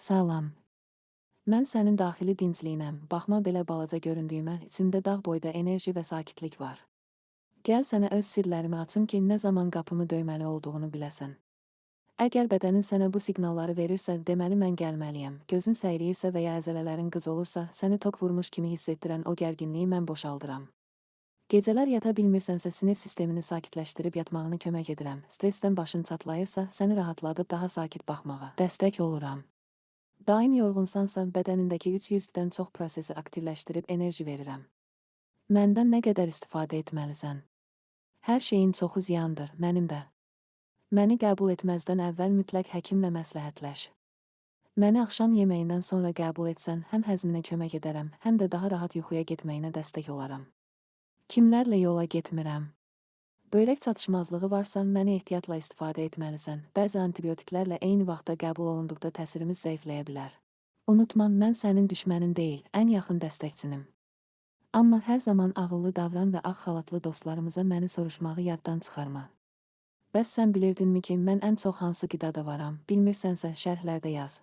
Salam. Mən sənin daxili dincliyinəm. Baxma belə balaca göründüyümə, içimdə dağ boyda enerji və sakitlik var. Gəl sənə öz sirlərimi açım ki, nə zaman qapımı döyməli olduğunu biləsən. Əgər bədənin sənə bu siqnalları verirsə, deməli mən gəlməliyəm. Gözün səyriyirsə və ya əzələlərin qız olursa, səni tok vurmuş kimi hiss etdirən o gərginliyi mən boşaldıram. Gecələr yata bilmirsənsə, sinir sistemini sakitləşdirib yatmağını kömək edirəm. Stressdən başın çatlayırsa, səni rahatladıb daha sakit baxmağa dəstək oluram. Daim yorğunsansa, bədənindəki 300-dən çox prosesi aktivləşdirib enerji verirəm. Məndən nə qədər istifadə etməlisən? Hər şeyin çoxu ziyandır, mənim də. Məni qəbul etməzdən əvvəl mütləq həkimlə məsləhətləş. Məni axşam yeməyindən sonra qəbul etsən, həm həzminə kömək edərəm, həm də daha rahat yuxuya getməyinə dəstək olaram. Kimlərlə yola getmirəm? Böyrək çatışmazlığı varsa, məni ehtiyatla istifadə etməlisən. Bəzi antibiotiklərlə eyni vaxtda qəbul olunduqda təsirimiz zəifləyə bilər. Unutma, mən sənin düşmənin deyil, ən yaxın dəstəkçinim. Amma hər zaman ağıllı davran və ağ xalatlı dostlarımıza məni soruşmağı yaddan çıxarma. Bəs sən bilirdinmi ki, mən ən çox hansı qidada varam? Bilmirsənsə, şərhlərdə yaz.